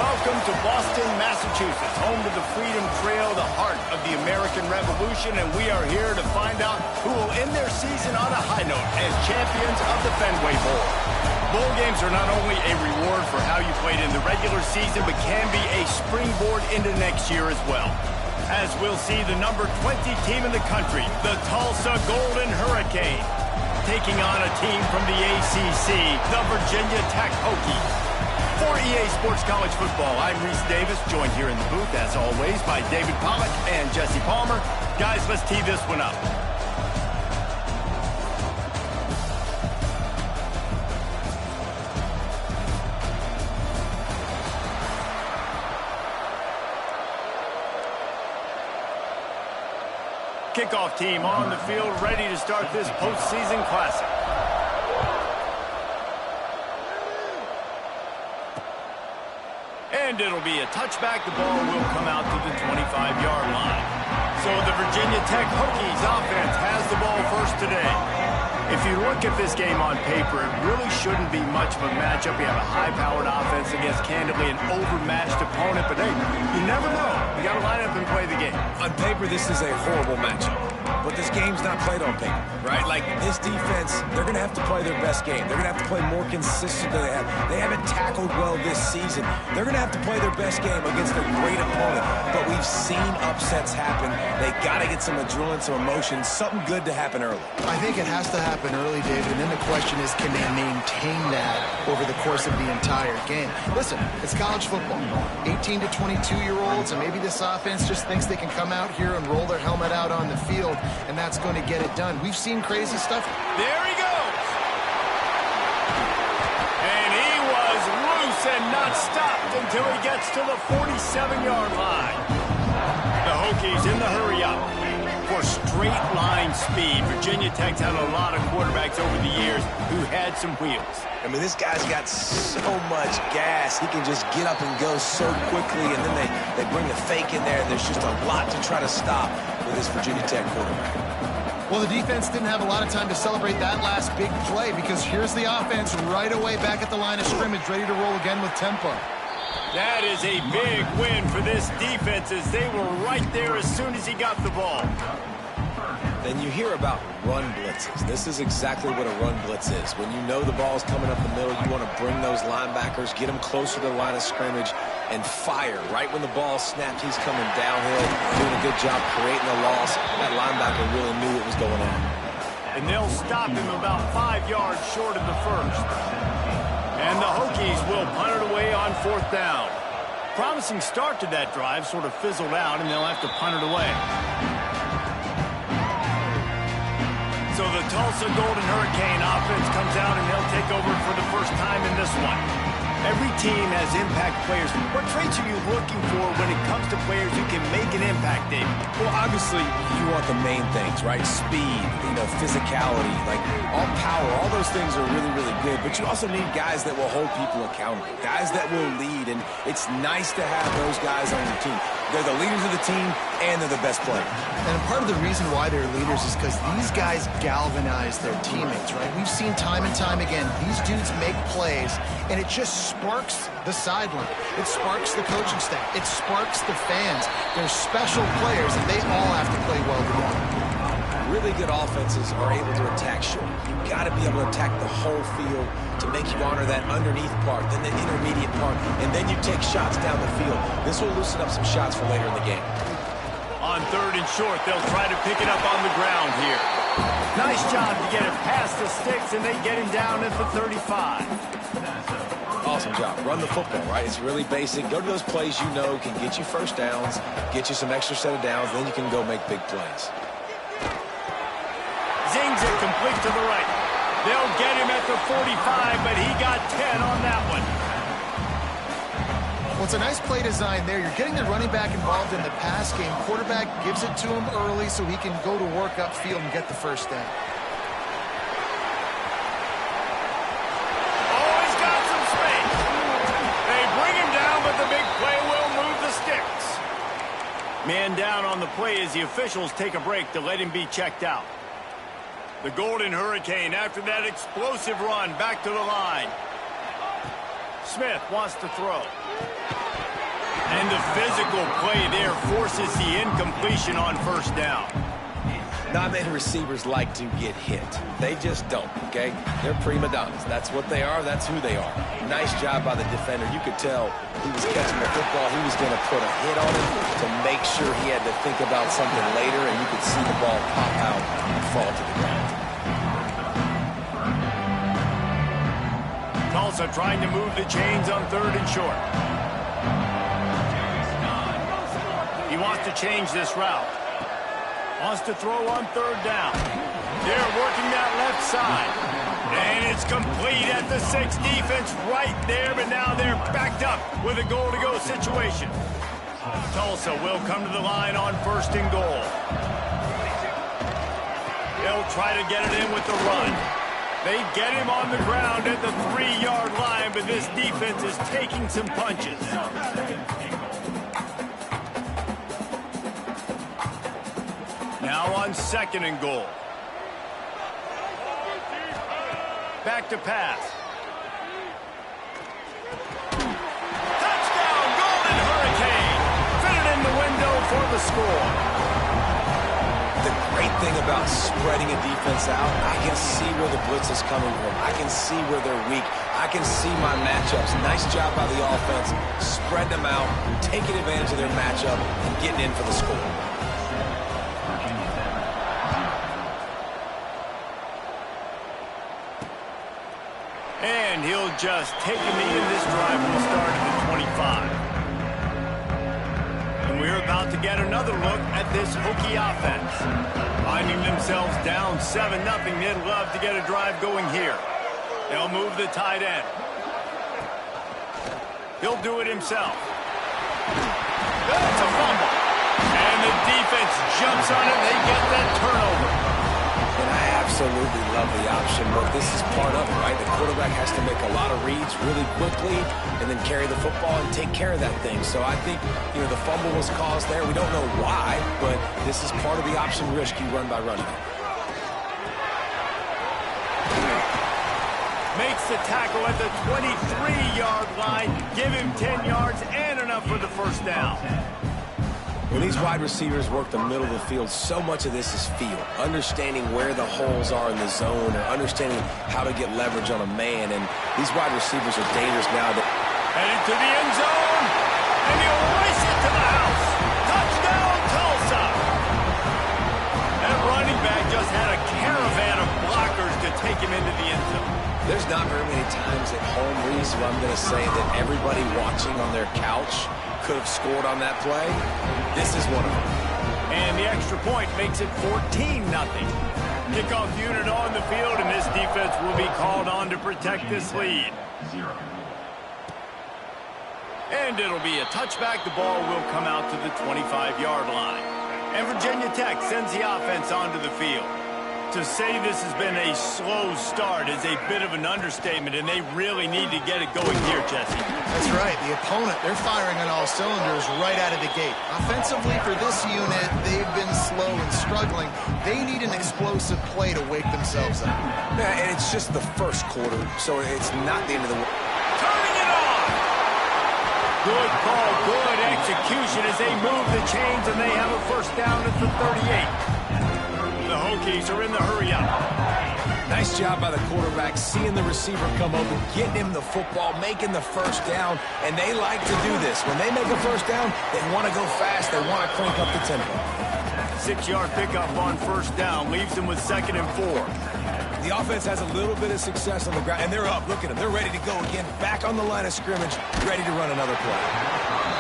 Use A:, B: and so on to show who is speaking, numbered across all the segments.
A: Welcome to Boston, Massachusetts, home to the Freedom Trail, the heart of the American Revolution, and we are here to find out who will end their season on a high note as champions of the Fenway Bowl. Bowl games are not only a reward for how you played in the regular season, but can be a springboard into next year as well. As we'll see the number 20 team in the country, the Tulsa Golden Hurricane, taking on a team from the ACC, the Virginia Tech Hokies. For EA Sports College Football, I'm Reese Davis, joined here in the booth, as always, by David Pollack and Jesse Palmer. Guys, let's tee this one up. Kickoff team on the field, ready to start this postseason classic. And it'll be a touchback. The ball will come out to the 25-yard line. So the Virginia Tech Hokies offense has the ball first today. If you look at this game on paper, it really shouldn't be much of a matchup. You have a high-powered offense against, candidly, an overmatched opponent. But, hey, you never know. You got to line up and play the game.
B: On paper, this is a horrible matchup. But this game's not played on paper, right? Like, this defense, they're going to have to play their best game. They're going to have to play more consistent than they have. They haven't tackled well this season. They're going to have to play their best game against a great opponent. But we've seen upsets happen. They got to get some adrenaline, some emotion, something good to happen early.
C: I think it has to happen early, David, and then the question is, can they maintain that over the course of the entire game? Listen, it's college football. 18 to 22-year-olds, and maybe this offense just thinks they can come out here and roll their helmet out on the field, and that's going to get it done. We've seen crazy stuff.
A: There he goes. And he was loose and not stopped until he gets to the 47-yard line. The Hokies in the hurry-up. For straight-line speed, Virginia Tech's had a lot of quarterbacks over the years who had some wheels.
B: I mean, this guy's got so much gas. He can just get up and go so quickly, and then they bring the fake in there, and there's just a lot to try to stop with this Virginia Tech quarterback.
C: Well, the defense didn't have a lot of time to celebrate that last big play because here's the offense right away back at the line of scrimmage, ready to roll again with tempo.
A: That is a big win for this defense as they were right there as soon as he got the ball.
B: Then you hear about run blitzes. This is exactly what a run blitz is. When you know the ball is coming up the middle, you want to bring those linebackers, get them closer to the line of scrimmage, and fire. Right when the ball snaps, he's coming downhill, doing a good job creating a loss. That linebacker really knew what was going on.
A: And they'll stop him about 5 yards short of the first. And the Hokies will punt it away on 4th down. Promising start to that drive, sort of fizzled out, and they'll have to punt it away. So the Tulsa Golden Hurricane offense comes out, and they'll take over for the first time in this one. Every team has impact players. What traits are you looking for when it comes to players who can make an impact, David?
B: Well, obviously, you want the main things, right? Speed, physicality, like all power, all those things are really, really good. But you also need guys that will hold people accountable, guys that will lead. And it's nice to have those guys on your team. They're the leaders of the team, and they're the best players.
C: And part of the reason why they're leaders is because these guys galvanize their teammates, right? We've seen time and time again, these dudes make plays, and it just sparks the sideline. It sparks the coaching staff. It sparks the fans. They're special players, and they all have to play well together.
B: Really good offenses are able to attack short. You've got to be able to attack the whole field to make you honor that underneath part, then the intermediate part, and then you take shots down the field. This will loosen up some shots for later in the game.
A: On 3rd and short, they'll try to pick it up on the ground here. Nice job to get it past the sticks, and they get him down at the 35.
B: Awesome job. Run the football, right? It's really basic. Go to those plays you know can get you first downs, get you some extra set of downs, then you can go make big plays.
A: Zings it complete to the right. They'll get him at the 45, but he got 10 on that one.
C: Well, it's a nice play design there. You're getting the running back involved in the pass game. Quarterback gives it to him early so he can go to work upfield and get the first down.
A: Oh, he's got some space. They bring him down, but the big play will move the sticks. Man down on the play as the officials take a break to let him be checked out. The Golden Hurricane, after that explosive run, back to the line. Smith wants to throw. And the physical play there forces the incompletion on first down.
B: Not many receivers like to get hit. They just don't, okay? They're prima donnas. That's what they are. That's who they are. Nice job by the defender. You could tell he was catching the football. He was going to put a hit on it to make sure he had to think about something later, and you could see the ball pop out and fall to the ground.
A: Tulsa trying to move the chains on 3rd and short. He wants to change this route. Wants to throw on 3rd down. They're working that left side. And it's complete at the 6. Defense right there, but now they're backed up with a goal-to-go situation. Tulsa will come to the line on 1st and goal. They'll try to get it in with the run. They get him on the ground at the 3-yard line, but this defense is taking some punches. Now on 2nd and goal. Back to pass. Touchdown, Golden Hurricane. Fitted in the window for the score.
B: The great thing about spreading a defense out, I can see where the blitz is coming from. I can see where they're weak. I can see my matchups. Nice job by the offense. Spread them out, taking advantage of their matchup, and getting in for the score.
A: And he'll just take a knee, and this drive will start at the 25. And we're about to get another look at this Hokie offense. Finding themselves down 7-0, they'd love to get a drive going here. They'll move the tight end. He'll do it himself. That's a fumble. And the defense jumps on it. They get that turnover.
B: And I absolutely love the option, but this is part of it, right? The quarterback has to make a lot of reads really quickly and then carry the football and take care of that thing. So I think, the fumble was caused there. We don't know why, but this is part of the option risk you run by running it.
A: Makes the tackle at the 23-yard line. Give him 10 yards and enough for the first down.
B: When these wide receivers work the middle of the field, so much of this is feel. Understanding where the holes are in the zone or understanding how to get leverage on a man. And these wide receivers are dangerous now.
A: Headed to the end zone. And he'll race it to the house. Touchdown, Tulsa. That running back just had a caravan of blockers to take him into the end zone.
B: There's not very many times at home, Reese, where I'm going to say that everybody watching on their couch could have scored on that play. This is one of them.
A: And the extra point makes it 14-0. Kickoff unit on the field, and this defense will be called on to protect this lead. And it'll be a touchback. The ball will come out to the 25-yard line. And Virginia Tech sends the offense onto the field. To say this has been a slow start is a bit of an understatement, and they really need to get it going here, Jesse.
C: That's right. The opponent, they're firing on all cylinders right out of the gate. Offensively for this unit, they've been slow and struggling. They need an explosive play to wake themselves up.
B: Yeah, and it's just the first quarter, so it's not the end of the world.
A: Turning it on! Good call, good execution as they move the chains, and they have a first down at the 38. The Hokies are in the hurry-up.
B: Nice job by the quarterback, seeing the receiver come open, getting him the football, making the first down, and they like to do this. When they make a first down, they want to go fast, they want to crank up the tempo.
A: 6-yard pickup on first down, leaves them with 2nd and 4.
B: The offense has a little bit of success on the ground, and they're up. Look at them. They're ready to go again, back on the line of scrimmage, ready to run another play.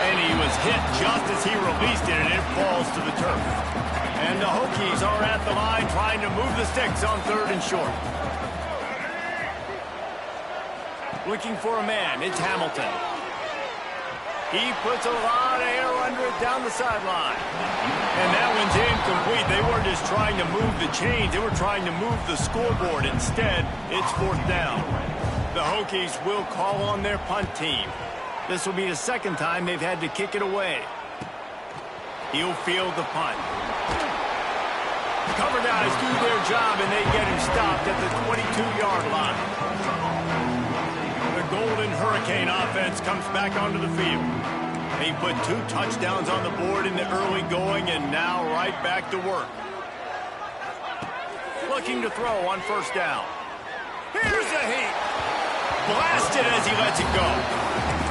A: And he was hit just as he released it, and it falls to the turf. And the Hokies are at the line trying to move the sticks on 3rd and short. Looking for a man, it's Hamilton. He puts a lot of air under it down the sideline. And that one's incomplete. They weren't just trying to move the chains, they were trying to move the scoreboard. Instead, it's 4th down. The Hokies will call on their punt team. This will be the 2nd time they've had to kick it away. He'll field the punt. Cover guys do their job, and they get him stopped at the 22-yard line. The Golden Hurricane offense comes back onto the field. He put 2 touchdowns on the board in the early going, and now right back to work. Looking to throw on first down. Here's a heat. Blasted as he lets it go.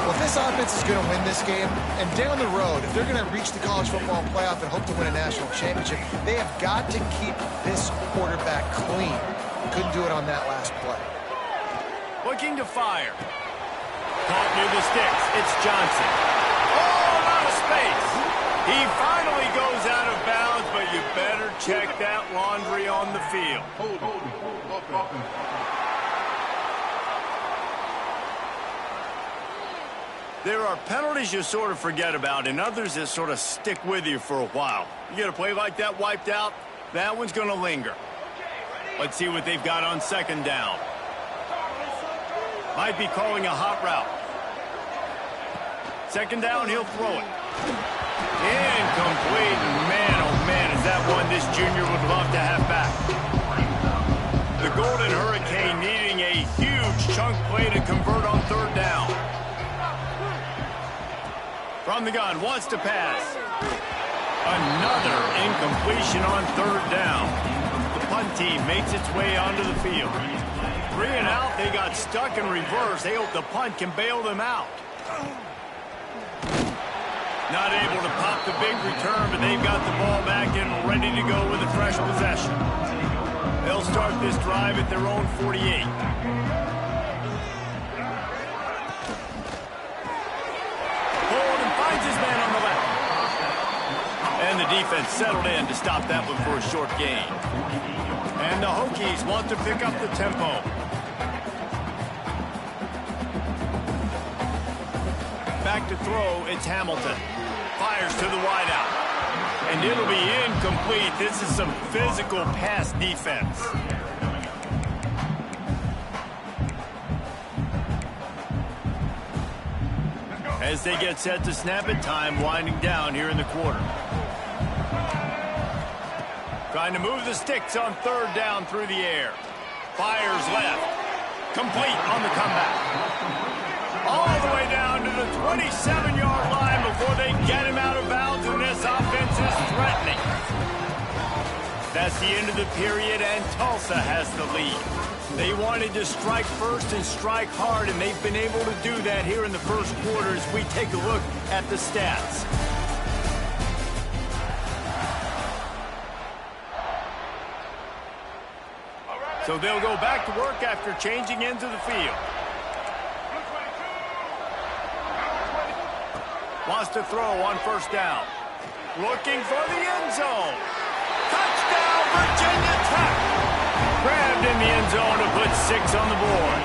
C: Well, if this offense is going to win this game, and down the road, if they're going to reach the college football playoff and hope to win a national championship, they have got to keep this quarterback clean. Couldn't do it on that last play.
A: Looking to fire. Caught near the sticks. It's Johnson. Oh, out of space. He finally goes out of bounds, but you better check that laundry on the field. There are penalties you sort of forget about and others that sort of stick with you for a while. You get a play like that wiped out, that one's going to linger. Let's see what they've got on second down. Might be calling a hot route. Second down, he'll throw it. Incomplete. Man, oh man, is that one this junior would love to have back. The Golden Hurricane needing a huge chunk play to convert on third down. From the gun, wants to pass. Another incompletion on third down. The punt team makes its way onto the field. 3 and out, they got stuck in reverse. They hope the punt can bail them out. Not able to pop the big return, but they've got the ball back and ready to go with a fresh possession. They'll start this drive at their own 48. His man on the left. And the defense settled in to stop that one for a short gain. And the Hokies want to pick up the tempo. Back to throw, it's Hamilton. Fires to the wideout. And it'll be incomplete. This is some physical pass defense. As they get set to snap it, time winding down here in the quarter. Trying to move the sticks on third down through the air. Fires left. Complete on the comeback. All the way down to the 27-yard line before they get him out of bounds, and this offense is threatening. That's the end of the period, and Tulsa has the lead. They wanted to strike first and strike hard, and they've been able to do that here in the first quarter as we take a look at the stats. So they'll go back to work after changing into the field. Wants to throw on first down. Looking for the end zone. Touchdown, Virginia Tech! Grabbed in the end zone to put 6 on the board.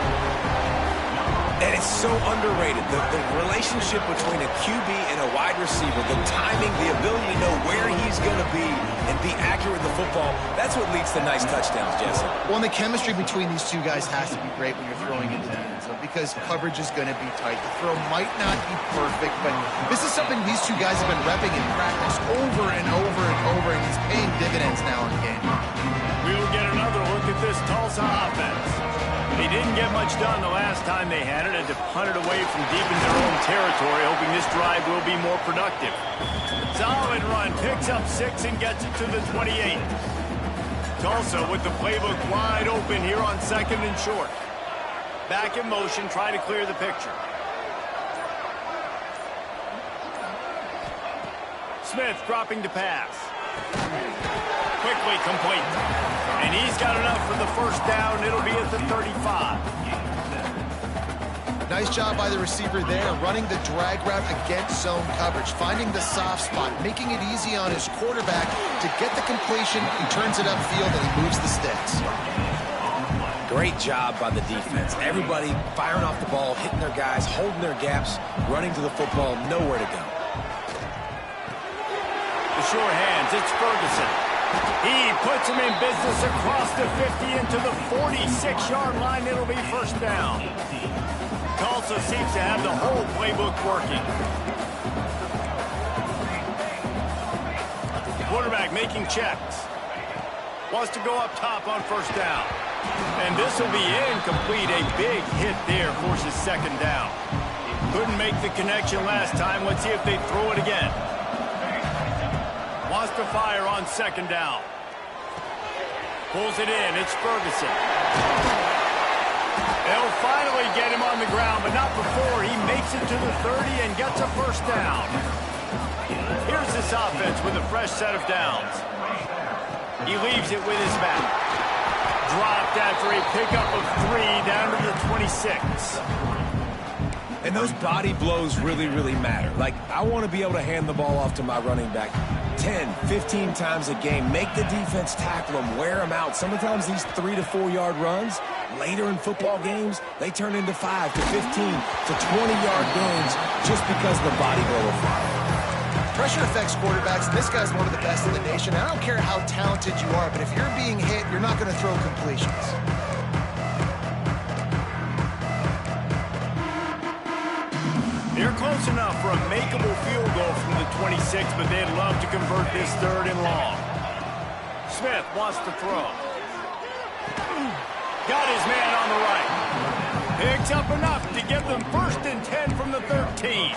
B: And it's so underrated. The relationship between a QB and a wide receiver, the timing, the ability to know where he's going to be and be accurate with the football, that's what leads to nice touchdowns, Jesse.
C: Well, and the chemistry between these two guys has to be great when you're throwing into the end zone because coverage is going to be tight. The throw might not be perfect, but this is something these two guys have been repping in practice over and over and over, and it's paying dividends now in the game.
A: We'll get another look at this Tulsa offense. They didn't get much done the last time they had it, and to punt it away from deep in their own territory, hoping this drive will be more productive. Solid run, picks up 6 and gets it to the 28. Tulsa with the playbook wide open here on second and short. Back in motion, try to clear the picture. Smith dropping to pass. Quickly complete. And he's got enough for the first down. It'll be at the 35.
C: Nice job by the receiver there, running the drag route against zone coverage, finding the soft spot, making it easy on his quarterback to get the completion. He turns it upfield and he moves the sticks.
B: Great job by the defense. Everybody firing off the ball, hitting their guys, holding their gaps, running to the football, nowhere to go.
A: The short hands, it's Ferguson. He puts him in business across the 50 into the 46-yard line. It'll be first down. Tulsa seems to have the whole playbook working. Quarterback making checks. Wants to go up top on first down. And this will be incomplete. A big hit there forces second down. Couldn't make the connection last time. Let's see if they throw it again. Wants to fire on second down. Pulls it in. It's Ferguson. They'll finally get him on the ground, but not before he makes it to the 30 and gets a first down. Here's this offense with a fresh set of downs. He leaves it with his back. Dropped after a pickup of 3 down to the 26.
B: And those body blows really, really matter. Like, I want to be able to hand the ball off to my running back 10, 15 times a game. Make the defense tackle them, wear them out. Sometimes these 3 to 4 yard runs, later in football games, they turn into 5 to 15 to 20-yard gains just because of the body blow of fire.
C: Pressure affects quarterbacks, and this guy's one of the best in the nation. I don't care how talented you are, but if you're being hit, you're not going to throw completions.
A: They're close enough for a makeable field goal from the 26, but they'd love to convert this 3rd and long. Smith wants to throw. Got his man on the right. Picks up enough to give them 1st and 10 from the 13.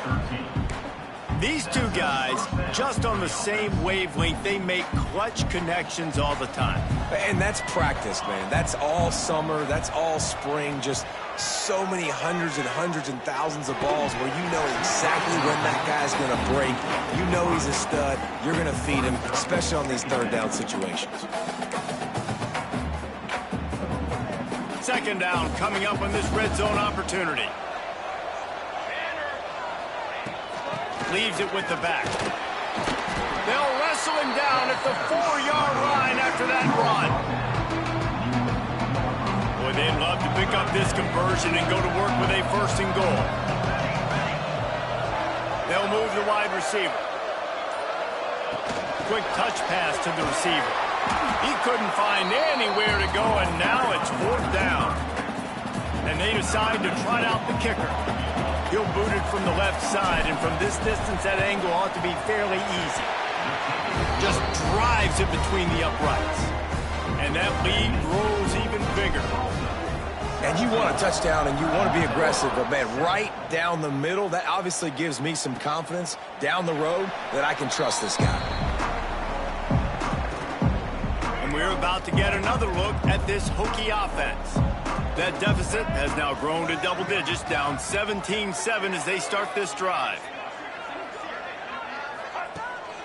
A: These two guys, just on the same wavelength, they make clutch connections all the time.
B: And that's practice, man. That's all summer. That's all spring. Just so many hundreds and thousands of balls where you know exactly when that guy's going to break. You know he's a stud. You're going to feed him, especially on these 3rd down situations.
A: 2nd down coming up on this red zone opportunity. Leaves it with the back. They'll wrestle him down at the 4-yard line after that run. Boy, they'd love to pick up this conversion and go to work with a 1st and goal. They'll move the wide receiver. Quick touch pass to the receiver. He couldn't find anywhere to go, and now it's 4th down. And they decide to trot out the kicker. He'll boot it from the left side, and from this distance, that angle ought to be fairly easy. Just drives it between the uprights. And that lead grows even bigger.
B: And you want a touchdown, and you want to be aggressive, but, man, right down the middle, that obviously gives me some confidence down the road that I can trust this guy.
A: And we're about to get another look at this Hokie offense. That deficit has now grown to double digits, down 17-7 as they start this drive.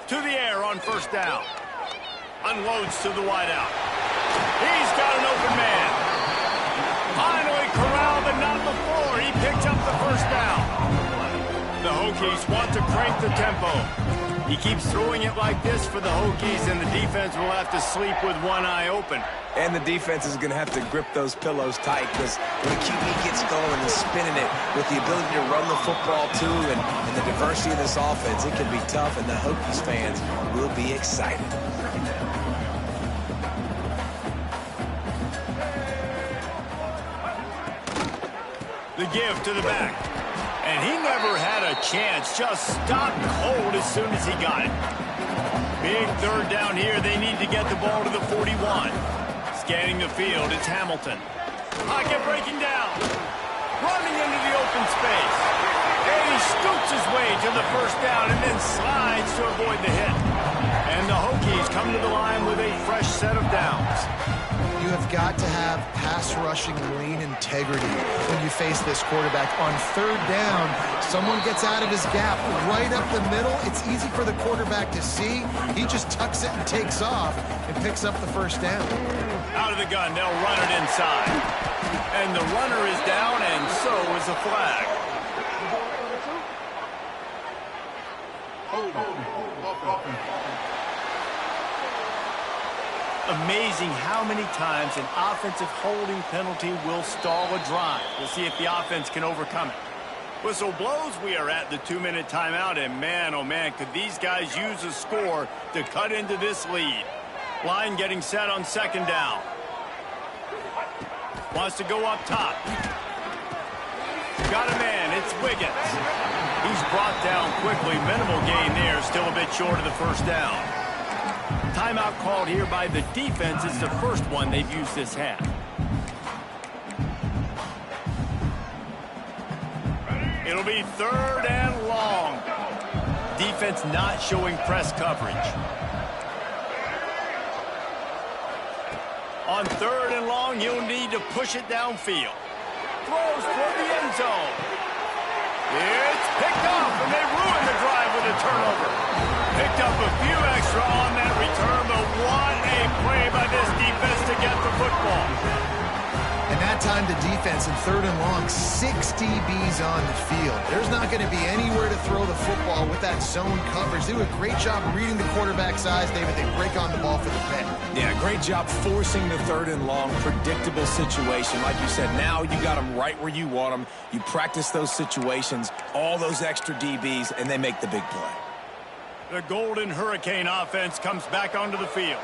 A: To the air on 1st down. Unloads to the wideout. He's got an open man. Finally corralled, but not before. He picks up the 1st down. The Hokies want to crank the tempo. He keeps throwing it like this for the Hokies, and the defense will have to sleep with one eye open.
B: And the defense is going to have to grip those pillows tight because when a QB gets going and spinning it with the ability to run the football too and the diversity of this offense, it can be tough, and the Hokies fans will be excited.
A: The give to the back. And he never had a chance, just stopped cold as soon as he got it. Big 3rd down here. They need to get the ball to the 41. Scanning the field, it's Hamilton. Pocket breaking down. Running into the open space. And he scoots his way to the 1st down and then slides to avoid the hit. And the Hokies come to the line with a fresh set of downs.
C: You have got to have pass rushing lane integrity when you face this quarterback. On 3rd down, someone gets out of his gap right up the middle. It's easy for the quarterback to see. He just tucks it and takes off and picks up the 1st down.
A: Out of the gun, they'll run it inside. And the runner is down, and so is the flag. Amazing how many times an offensive holding penalty will stall a drive. We'll see if the offense can overcome it. Whistle blows. We are at the 2-minute timeout, and man, oh man, could these guys use a score to cut into this lead. Line getting set on 2nd down. Wants to go up top. Got a man. It's Wiggins. He's brought down quickly. Minimal gain there. Still a bit short of the 1st down. Timeout called here by the defense. It's the 1st one they've used this half. It'll be 3rd and long. Defense not showing press coverage. On 3rd and long, you'll need to push it downfield. Throws for the end zone. It's picked off, and they ruin the drive with a turnover. Picked up a few extra on that return, but what a play by this defense to get the football.
C: And that time the defense in 3rd and long, 6 DBs on the field. There's not going to be anywhere to throw the football with that zone coverage. They do a great job of reading the quarterback's eyes, David. They break on the ball for the pick.
B: Yeah, great job forcing the 3rd and long, predictable situation. Like you said, now you got them right where you want them. You practice those situations, all those extra DBs, and they make the big play.
A: The Golden Hurricane offense comes back onto the field.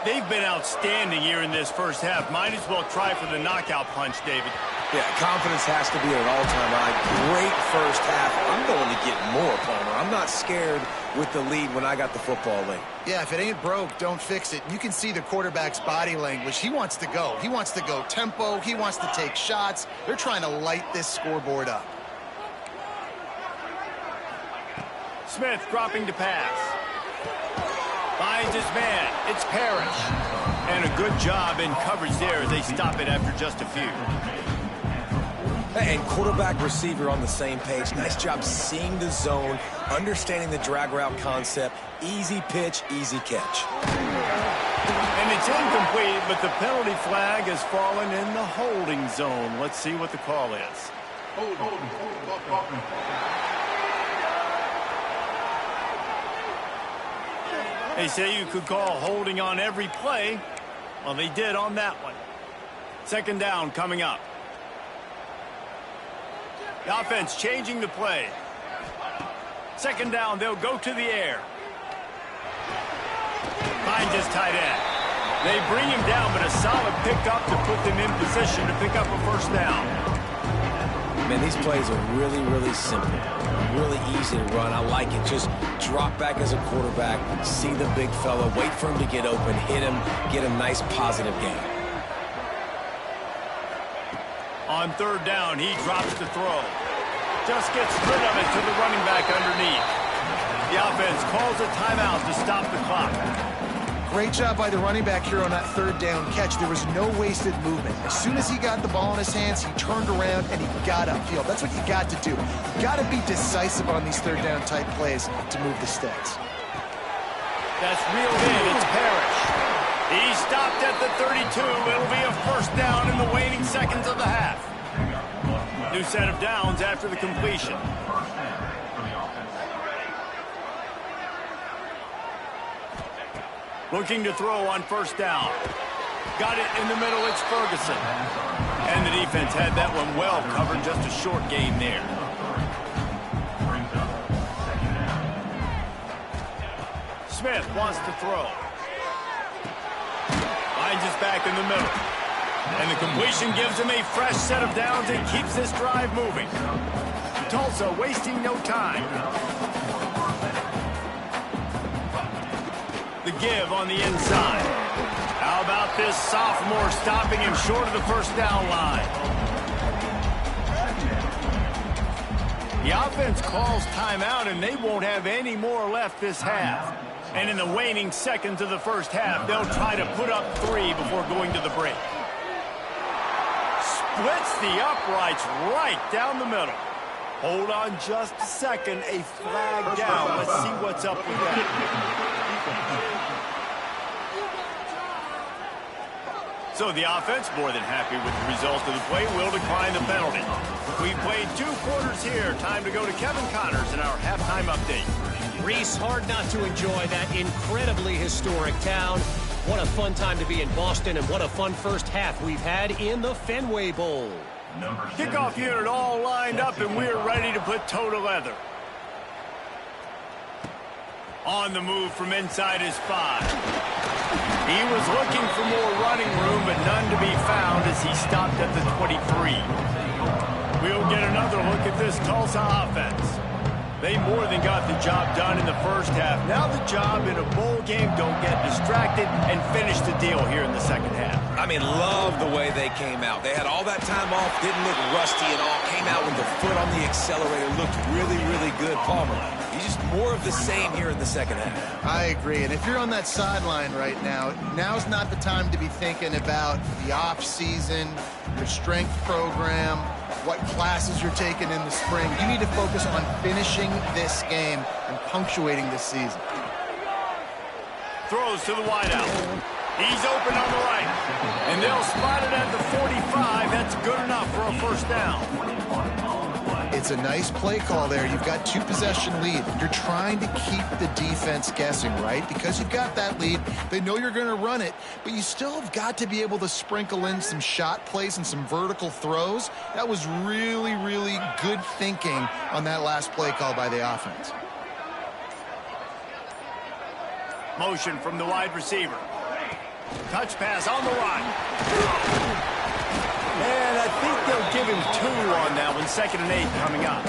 A: They've been outstanding here in this first half. Might as well try for the knockout punch, David.
B: Yeah, confidence has to be at an all-time high. Great first half. I'm going to get more, Palmer. I'm not scared with the lead when I got the football late.
C: Yeah, if it ain't broke, don't fix it. You can see the quarterback's body language. He wants to go. He wants to go tempo. He wants to take shots. They're trying to light this scoreboard up.
A: Smith dropping to pass. Finds his man. It's Parrish. And a good job in coverage there as they stop it after just a few.
B: And quarterback receiver on the same page. Nice job seeing the zone, understanding the drag route concept. Easy pitch, easy catch.
A: And it's incomplete, but the penalty flag has fallen in the holding zone. Let's see what the call is. They say you could call holding on every play. Well, they did on that one. 2nd down coming up. The offense changing the play. 2nd down, they'll go to the air. Finds his tight end. They bring him down, but a solid pickup to put them in position to pick up a 1st down.
B: Man, these plays are really, really simple. Really easy to run. I like it. Just drop back as a quarterback, see the big fella, wait for him to get open, hit him, get a nice positive gain.
A: On 3rd down, he drops to throw. Just gets rid of it to the running back underneath. The offense calls a timeout to stop the clock.
C: Great job by the running back here on that 3rd down catch. There was no wasted movement. As soon as he got the ball in his hands, he turned around and he got upfield. That's what you got to do. You got to be decisive on these 3rd down type plays to move the sticks.
A: That's reeled in. It's Parrish. He stopped at the 32. It'll be a 1st down in the waning seconds of the half. New set of downs after the completion. Looking to throw on 1st down. Got it in the middle. It's Ferguson. And the defense had that one well covered. Just a short game there. Smith wants to throw. Finds his back in the middle. And the completion gives him a fresh set of downs and keeps this drive moving. Tulsa wasting no time. The give on the inside. How about this sophomore stopping him short of the 1st down line? The offense calls timeout, and they won't have any more left this half. And in the waning seconds of the 1st half, they'll try to put up 3 before going to the break. Splits the uprights right down the middle. Hold on just a second. A flag down. Let's see what's up with that. So the offense, more than happy with the result of the play, will decline the penalty. We played 2 quarters here. Time to go to Kevin Connors in our halftime update.
D: Reese, hard not to enjoy that incredibly historic town. What a fun time to be in Boston, and what a fun first half we've had in the Fenway Bowl.
A: Kickoff unit all lined up, and we're ready to put toe to leather. On the move from inside his 5. He was looking for more running room, but none to be found as he stopped at the 23. We'll get another look at this Tulsa offense. They more than got the job done in the first half. Now the job in a bowl game, don't get distracted and finish the deal here in the second half.
B: I mean, love the way they came out. They had all that time off, didn't look rusty at all, came out with the foot on the accelerator, looked really, really good. Palmer, he's just more of the same here in the second half.
C: I agree, and if you're on that sideline right now, now's not the time to be thinking about the off-season, your strength program, what classes you're taking in the spring. You need to focus on finishing this game and punctuating this season.
A: Throws to the wideout. He's open on the right. And they'll spot it at the 45. That's good enough for a first down.
C: It's a nice play call there. You've got 2-possession lead. You're trying to keep the defense guessing, right? Because you've got that lead. They know you're going to run it, but you still have got to be able to sprinkle in some shot plays and some vertical throws. That was really, really good thinking on that last play call by the offense.
A: Motion from the wide receiver. Touch pass on the right. And I think they'll give him 2 on that one. 2nd and 8 coming up.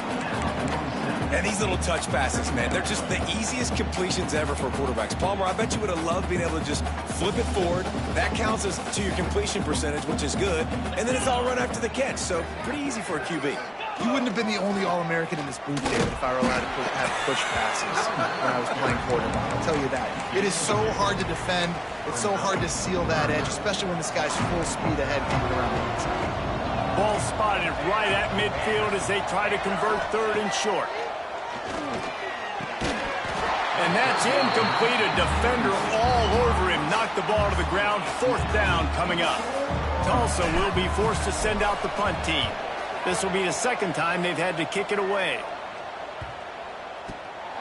B: And these little touch passes, man, they're just the easiest completions ever for quarterbacks. Palmer, I bet you would have loved being able to just flip it forward. That counts as to your completion percentage, which is good. And then it's all run after the catch, so pretty easy for a QB.
C: You wouldn't have been the only All-American in this booth, David, if I were allowed to have push passes when I was playing quarterback. I'll tell you that. It is so hard to defend. It's so hard to seal that edge, especially when this guy's full speed ahead coming around the inside.
A: Ball spotted right at midfield as they try to convert 3rd and short. And that's incomplete. A defender all over him. Knocked the ball to the ground. 4th down coming up. Tulsa will be forced to send out the punt team. This will be the 2nd time they've had to kick it away.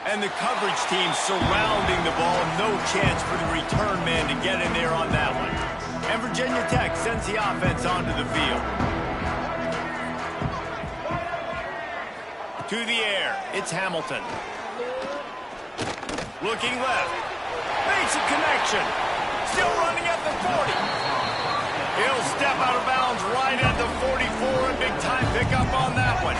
A: And the coverage team surrounding the ball. No chance for the return man to get in there on that one. And Virginia Tech sends the offense onto the field. To the air, it's Hamilton. Looking left. Makes a connection. Still running at the 40. He'll step out of bounds right at the 44. A big-time pickup on that one.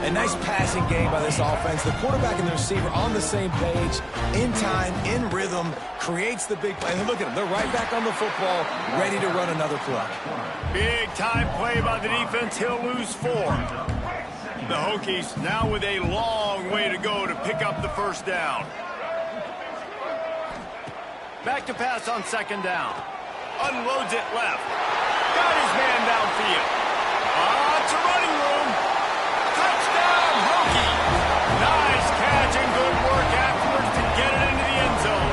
B: A nice passing game by this offense. The quarterback and the receiver on the same page, in time, in rhythm, creates the big play. And look at them. They're right back on the football, ready to run another play.
A: Big-time play by the defense. He'll lose 4. The Hokies now with a long way to go to pick up the first down. Back to pass on 2nd down. Unloads it left. Got his man downfield. It's a running room. Touchdown, Hokie. Nice catch and good work afterwards to get it into the end zone.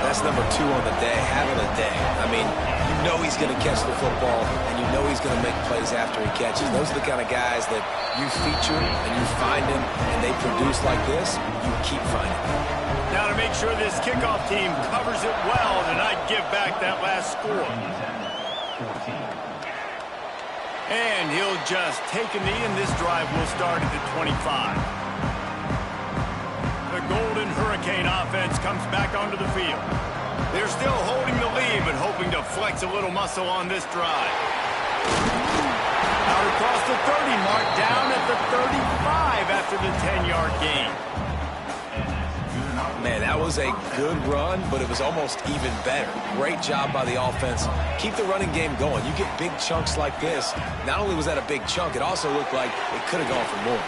B: That's number 2 on the day, having a day. I mean, you know he's going to catch the football, and you know he's going to make plays after he catches. Those are the kind of guys that you feature and you find them, and they produce like this, you keep finding them.
A: Now to make sure this kickoff team covers it well to not give back that last score. And he'll just take a knee, and this drive will start at the 25. The Golden Hurricane offense comes back onto the field. They're still holding the lead, but hoping to flex a little muscle on this drive. Out across the 30 mark, down at the 35 after the 10-yard gain.
B: Man, that was a good run, but it was almost even better. Great job by the offense. Keep the running game going. You get big chunks like this. Not only was that a big chunk, it also looked like it could have gone for more.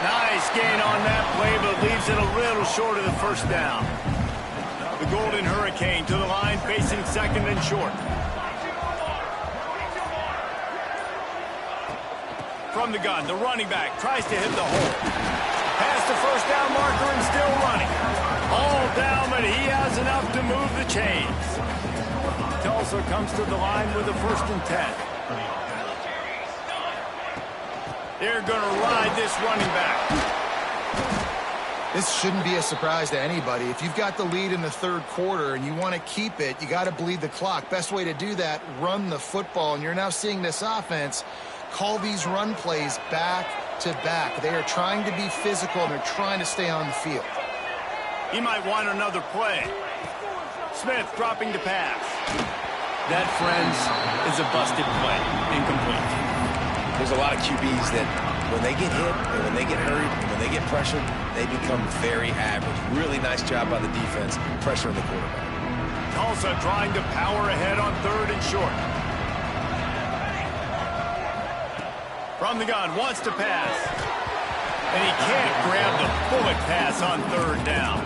A: Nice gain on that play, but leaves it a little short of the first down. The Golden Hurricane to the line, facing 2nd and short. From the gun, the running back tries to hit the hole. Past the first down marker and still running. All down, but he has enough to move the chains. Tulsa comes to the line with a 1st and 10. They're going to ride this running back.
C: This shouldn't be a surprise to anybody. If you've got the lead in the 3rd quarter and you want to keep it, you got to bleed the clock. Best way to do that, run the football. And you're now seeing this offense call these run plays back to back. They are trying to be physical, and they're trying to stay on the field.
A: He might want another play. Smith dropping to pass. That, friends, is a busted play. Incomplete.
B: There's a lot of QBs that when they get hit, and when they get hurried, and when they get pressured, they become very average. Really nice job by the defense, pressuring the quarterback.
A: Tulsa trying to power ahead on 3rd and short. From the gun, wants to pass. And he can't grab the bullet pass on 3rd down.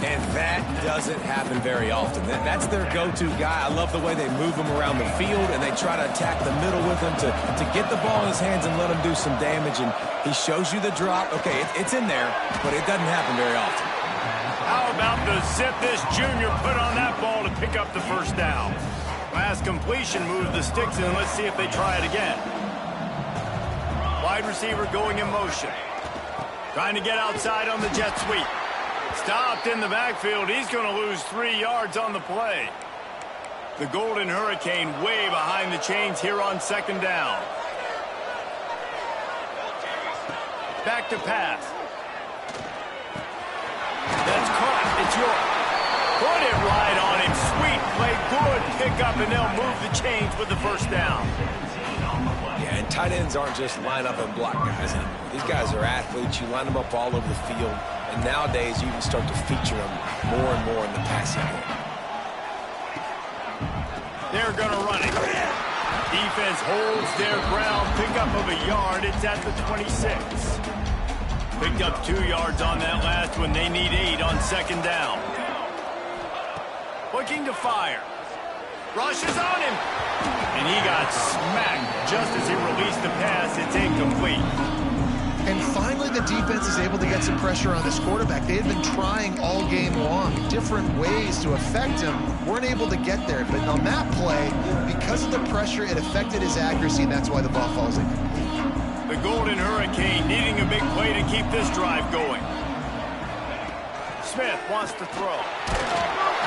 B: And that doesn't happen very often. That's their go-to guy. I love the way they move him around the field, and they try to attack the middle with him to get the ball in his hands and let him do some damage. And he shows you the drop. Okay, it's in there, but it doesn't happen very often.
A: How about the zip this junior put on that ball to pick up the 1st down? Last completion moved the sticks in. Let's see if they try it again. Wide receiver going in motion. Trying to get outside on the jet sweep. Stopped in the backfield. He's going to lose 3 yards on the play. The Golden Hurricane way behind the chains here on 2nd down. Back to pass. That's caught. It's yours. Put it right on him. Sweet play. Good pickup, and they'll move the chains with the 1st down.
B: Yeah, and tight ends aren't just line up and block guys anymore. These guys are athletes. You line them up all over the field. And nowadays, you can start to feature them more and more in the passing game.
A: They're going to run it. Defense holds their ground. Pickup of a yard. It's at the 26. Picked up 2 yards on that last one. They need 8 on 2nd down. Looking to fire. Rushes on him. And he got smacked just as he released the pass. It's incomplete.
C: And finally, the defense is able to get some pressure on this quarterback. They had been trying all game long, different ways to affect him. Weren't able to get there. But on that play, because of the pressure, it affected his accuracy, and that's why the ball falls in.
A: The Golden Hurricane needing a big play to keep this drive going. Smith wants to throw.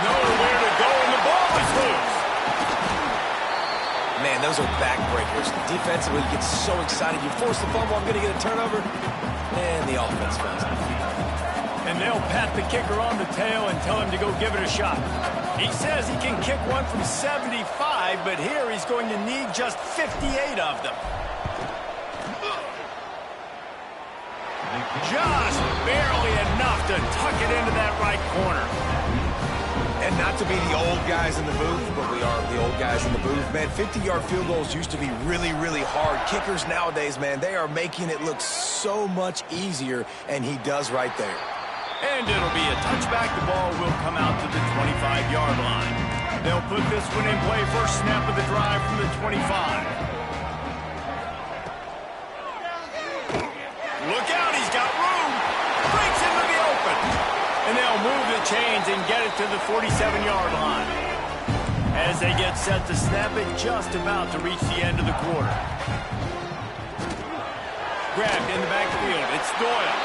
A: Nowhere to go, and the ball is loose.
B: Man, those are backbreakers. Defensively, you get so excited. You force the fumble, I'm going to get a turnover. And the offense fails.
A: And they'll pat the kicker on the tail and tell him to go give it a shot. He says he can kick one from 75, but here he's going to need just 58 of them. Just barely enough to tuck it into that right corner.
B: And not to be the old guys in the booth, but we are the old guys in the booth. Man, 50-yard field goals used to be really, really hard. Kickers nowadays, man, they are making it look so much easier, and he does right there.
A: And it'll be a touchback. The ball will come out to the 25-yard line. They'll put this one in play. First snap of the drive from the 25. Look out, he's got room. Breaks into the open. And they'll move the chains and get it to the 47-yard line. As they get set to snap it, just about to reach the end of the quarter. Grabbed in the backfield. It's Doyle.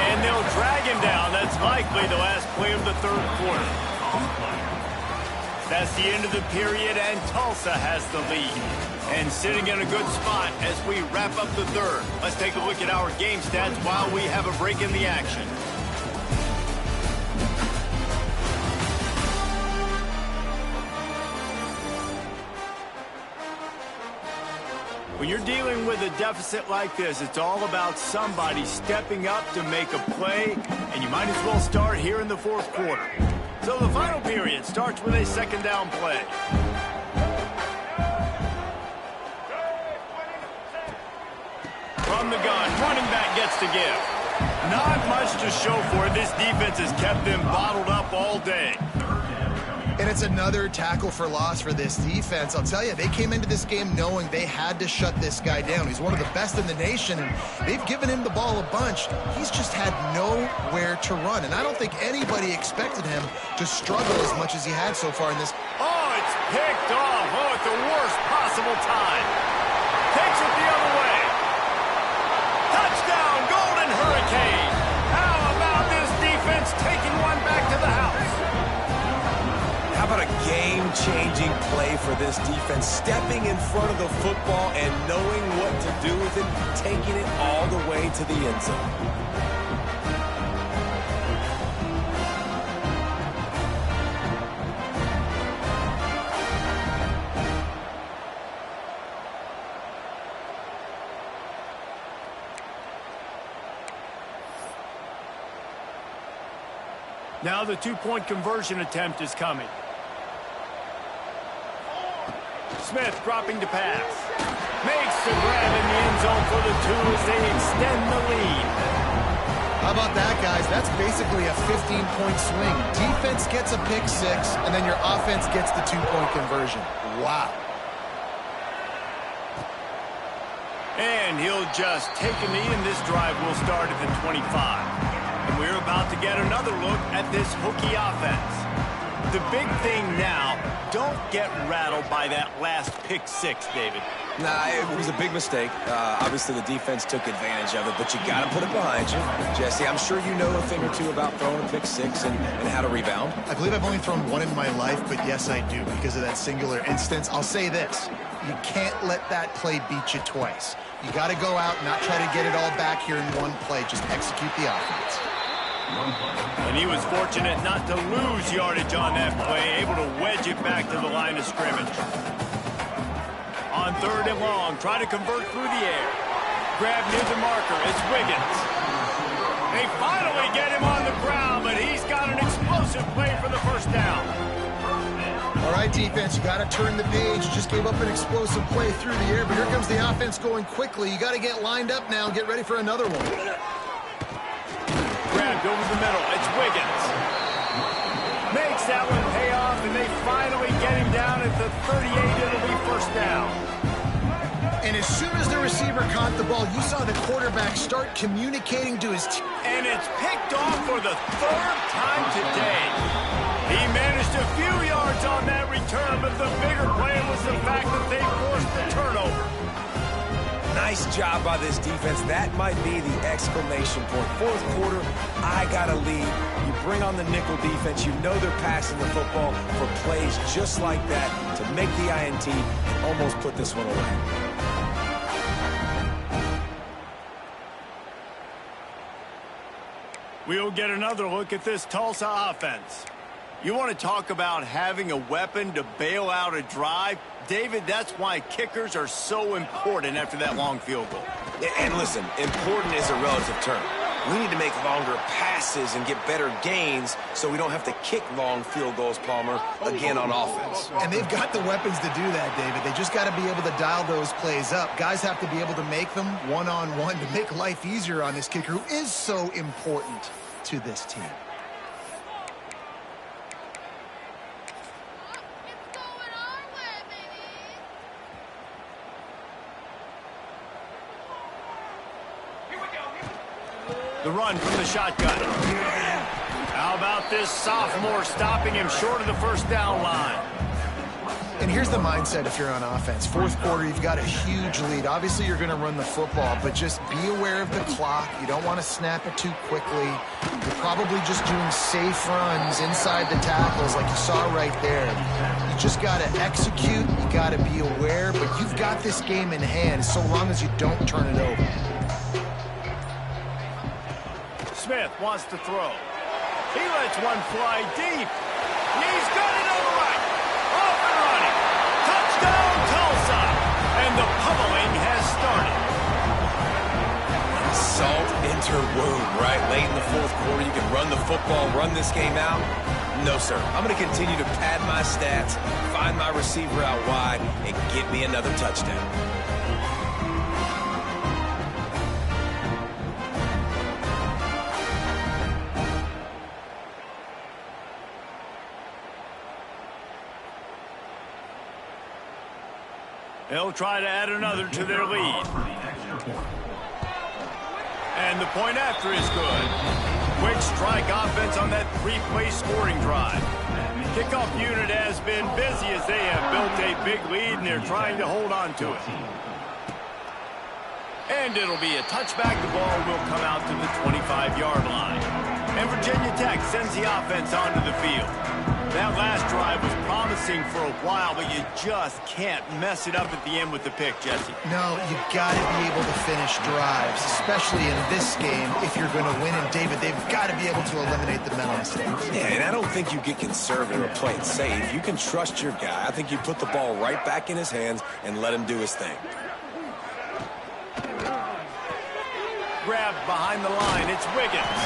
A: And they'll drag him down. That's likely the last play of the 3rd quarter. That's the end of the period, and Tulsa has the lead. And sitting in a good spot as we wrap up the 3rd. Let's take a look at our game stats while we have a break in the action. When you're dealing with a deficit like this, it's all about somebody stepping up to make a play, and you might as well start here in the 4th quarter. So the final period starts with a 2nd down play. From the gun, running back gets to give. Not much to show for it. This defense has kept them bottled up all day.
C: And it's another tackle for loss for this defense. I'll tell you, they came into this game knowing they had to shut this guy down. He's one of the best in the nation, and they've given him the ball a bunch. He's just had nowhere to run, and I don't think anybody expected him to struggle as much as he had so far in this.
A: Oh, it's picked off. Oh, at the worst possible time. Takes it the other way. Touchdown, Golden Hurricane. How about this defense taking one back to the house?
B: How about a game-changing play for this defense, stepping in front of the football and knowing what to do with it, taking it all the way to the end zone.
A: Now the two-point conversion attempt is coming. Smith dropping to pass. Makes the grab in the end zone for the two as they extend the lead.
C: How about that, guys? That's basically a 15-point swing. Defense gets a pick six, and then your offense gets the two-point conversion. Wow.
A: And he'll just take a knee, and this drive will start at the 25. And we're about to get another look at this hooky offense. The big thing now, don't get rattled by that last pick six, David.
B: Nah, it was a big mistake. Obviously, the defense took advantage of it, but you got to put it behind you. Jesse, I'm sure you know a thing or two about throwing a pick six and how to rebound.
C: I believe I've only thrown one in my life, but yes, I do because of that singular instance. I'll say this. You can't let that play beat you twice. You got to go out and not try to get it all back here in one play. Just execute the offense.
A: And he was fortunate not to lose yardage on that play, able to wedge it back to the line of scrimmage. On 3rd and long, try to convert through the air. Grab near the marker, it's Wiggins. They finally get him on the ground, but he's got an explosive play for the first down.
C: All right, defense, you got to turn the page. You just gave up an explosive play through the air, but here comes the offense going quickly. You got to get lined up now and get ready for another one.
A: Grabbed over the middle, it's Wiggins. Makes that one pay off, and they finally get him down at the 38. It'll be first down.
C: And as soon as the receiver caught the ball, you saw the quarterback start communicating to his team.
A: And it's picked off for the 3rd time today. He managed a few yards on that return, but the bigger play was the fact that they forced the turnover.
B: Nice job by this defense. That might be the exclamation point. 4th quarter, I got a lead. You bring on the nickel defense. You know they're passing the football for plays just like that to make the INT and almost put this one away.
A: We'll get another look at this Tulsa offense. You want to talk about having a weapon to bail out a drive? David, that's why kickers are so important after that long field goal.
B: And listen, important is a relative term. We need to make longer passes and get better gains so we don't have to kick long field goals, Palmer, again on offense.
C: And they've got the weapons to do that, David. They just got to be able to dial those plays up. Guys have to be able to make them one-on-one to make life easier on this kicker who is so important to this team.
A: The run from the shotgun. How about this sophomore stopping him short of the first down line?
C: And here's the mindset if you're on offense. 4th quarter, you've got a huge lead. Obviously, you're going to run the football, but just be aware of the clock. You don't want to snap it too quickly. You're probably just doing safe runs inside the tackles like you saw right there. You just got to execute. You got to be aware, but you've got this game in hand so long as you don't turn it over.
A: Smith wants to throw. He lets one fly deep. He's got it on the right. Off and running. Touchdown, Tulsa. And the pummeling has started.
B: Salt into wound, right? Late in the 4th quarter, you can run the football, run this game out. No, sir. I'm going to continue to pad my stats, find my receiver out wide, and get me another touchdown.
A: They'll try to add another to their lead. And the point after is good. Quick strike offense on that 3-play scoring drive. Kickoff unit has been busy as they have built a big lead and they're trying to hold on to it. And it'll be a touchback. The ball will come out to the 25-yard line. And Virginia Tech sends the offense onto the field. That last drive was promising for a while, but you just can't mess it up at the end with the pick, Jesse.
C: No, you've got to be able to finish drives, especially in this game if you're going to win. And, David, they've got to be able to eliminate the mental mistakes.
B: Yeah, and I don't think you get conservative or play it safe. You can trust your guy. I think you put the ball right back in his hands and let him do his thing.
A: Grabbed behind the line. It's Wiggins.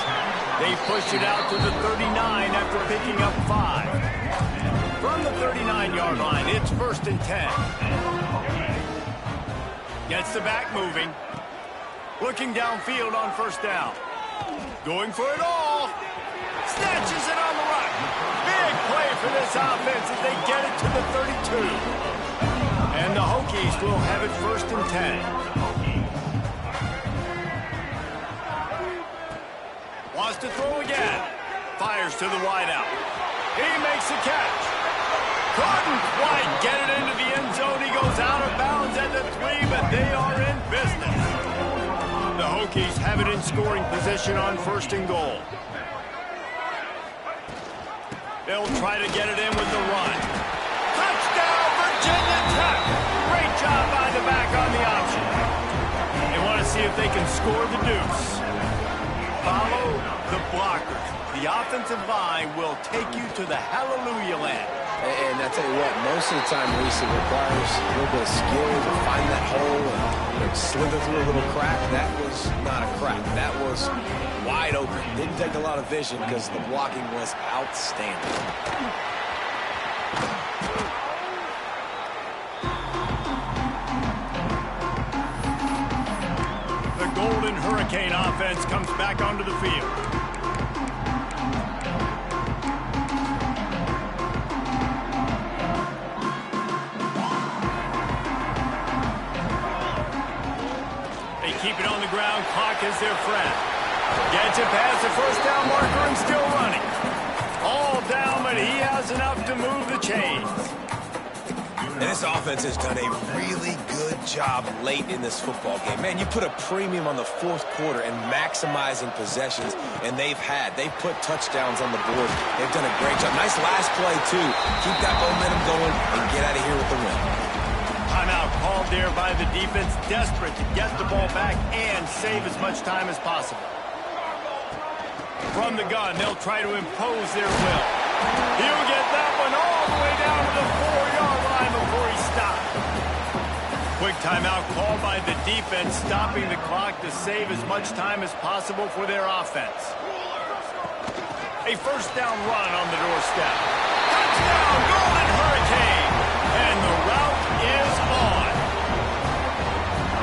A: They push it out to the 39 after picking up 5. From the 39-yard line, it's 1st and 10. Gets the back moving. Looking downfield on 1st down. Going for it all. Snatches it on the run. Big play for this offense as they get it to the 32. And the Hokies will have it 1st and 10. Wants to throw again. Fires to the wideout. He makes the catch. Couldn't quite get it into the end zone. He goes out of bounds at the 3, but they are in business. The Hokies have it in scoring position on 1st and goal. They'll try to get it in with the run. Touchdown, Virginia Tech! Great job by the back on the option. They want to see if they can score the deuce. Follow the blockers. The offensive line will take you to the hallelujah land.
B: And I tell you what, most of the time, Reese, it requires a little bit of skill to find that hole and slither through a little crack. That was not a crack. That was wide open. Didn't take a lot of vision because the blocking was outstanding.
A: The Golden Hurricane offense comes back onto the field. Keep it on the ground. Clock is their friend. Gets it past the 1st down marker and still running. All down, but he has enough to move the chains.
B: And this offense has done a really good job late in this football game. Man, you put a premium on the 4th quarter and maximizing possessions, and they've put touchdowns on the board. They've done a great job. Nice last play, too. Keep that momentum going and get out of here with the win.
A: Timeout called there by the defense, desperate to get the ball back and save as much time as possible. From the gun, they'll try to impose their will. He'll get that one all the way down to the 4-yard line before he stops. Quick timeout called by the defense, stopping the clock to save as much time as possible for their offense. A 1st down run on the doorstep. Touchdown, Golden Hurricane! And the route is on.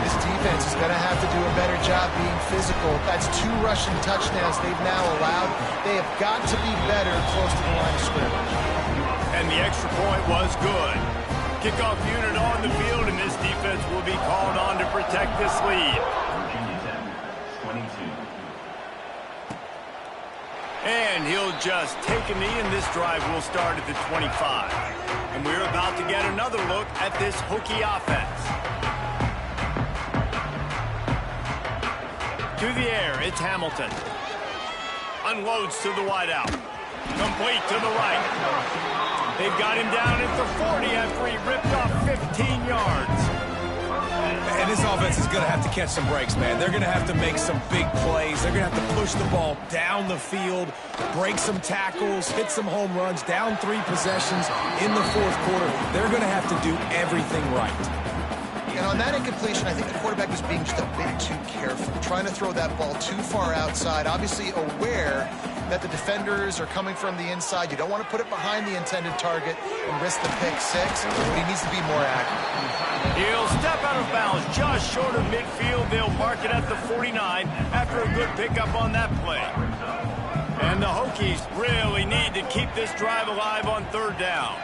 C: This defense is going to have to do a better job being physical. That's 2 rushing touchdowns they've now allowed. They have got to be better close to the line of scrimmage.
A: And the extra point was good. Kickoff unit on the field, and this defense will be called on to protect this lead. And he'll just take a knee, and this drive will start at the 25. And we're about to get another look at this Hokie offense. To the air, it's Hamilton. Unloads to the wideout. Complete to the right. They've got him down at the 40 after he ripped off 15 yards.
B: And this offense is going to have to catch some breaks, man. They're going to have to make some big plays. They're going to have to push the ball down the field, break some tackles, hit some home runs, down 3 possessions in the 4th quarter. They're going to have to do everything right.
C: And on that incompletion, I think the quarterback was being just a bit too careful, trying to throw that ball too far outside, obviously aware that the defenders are coming from the inside. You don't want to put it behind the intended target and risk the pick 6, but he needs to be more accurate.
A: He'll step out of bounds just short of midfield. They'll mark it at the 49 after a good pickup on that play. And the Hokies really need to keep this drive alive on 3rd down.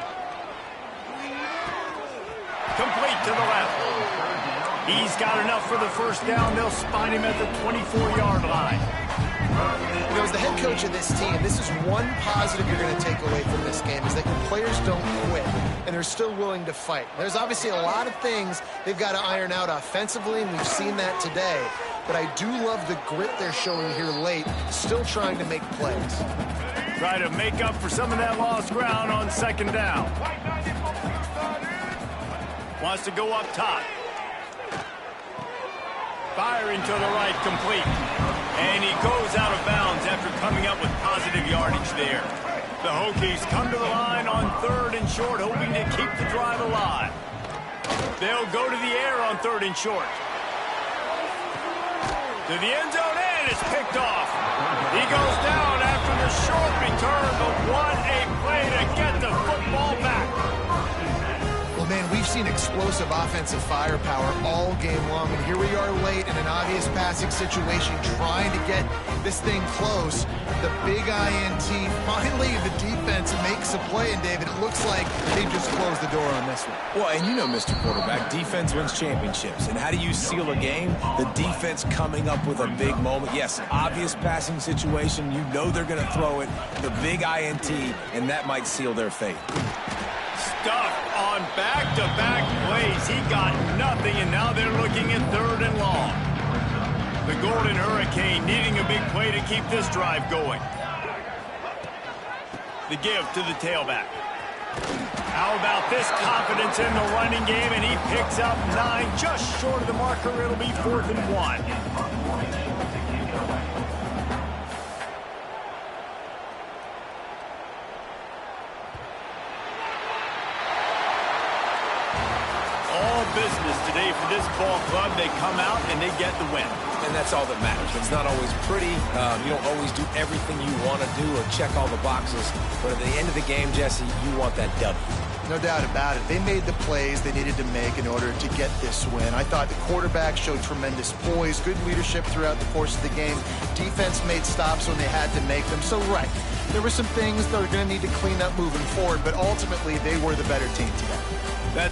A: Complete to the left. He's got enough for the 1st down. They'll spot him at the 24-yard line.
C: You know, as the head coach of this team, this is one positive you're going to take away from this game, is that your players don't quit, and they're still willing to fight. There's obviously a lot of things they've got to iron out offensively, and we've seen that today. But I do love the grit they're showing here late, still trying to make plays.
A: Try to make up for some of that lost ground on 2nd down. Wants to go up top. Firing to the right, complete. And he goes out of bounds after coming up with positive yardage there. The Hokies come to the line on 3rd and short, hoping to keep the drive alive. They'll go to the air on 3rd and short. To the end zone, and it's picked off. He goes down a short return, but what a play to get the football back.
C: Well, man, we've seen explosive offensive firepower all game long, and here we are late in an obvious passing situation trying to get this thing close. The big INT, finally the defense makes a play, and David, it looks like they just closed the door on this one.
B: Well, and you know, Mr. Quarterback, defense wins championships. And how do you seal a game? The defense coming up with a big moment. Yes, obvious passing situation. You know they're going to throw it. The big INT, and that might seal their fate.
A: Stuffed on back-to-back plays. He got nothing, and now they're looking at 3rd and long. The Golden Hurricane needing a big play to keep this drive going. The give to the tailback. How about this confidence in the running game, and he picks up 9, just short of the marker. It'll be 4th and 1. Business today for this ball club. They come out and they get the win.
B: And that's all that matters. It's not always pretty. You don't always do everything you want to do or check all the boxes. But at the end of the game, Jesse, you want that W.
C: No doubt about it. They made the plays they needed to make in order to get this win. I thought the quarterback showed tremendous poise, good leadership throughout the course of the game. Defense made stops when they had to make them. So, right, there were some things that are going to need to clean up moving forward, but ultimately they were the better team today.
A: That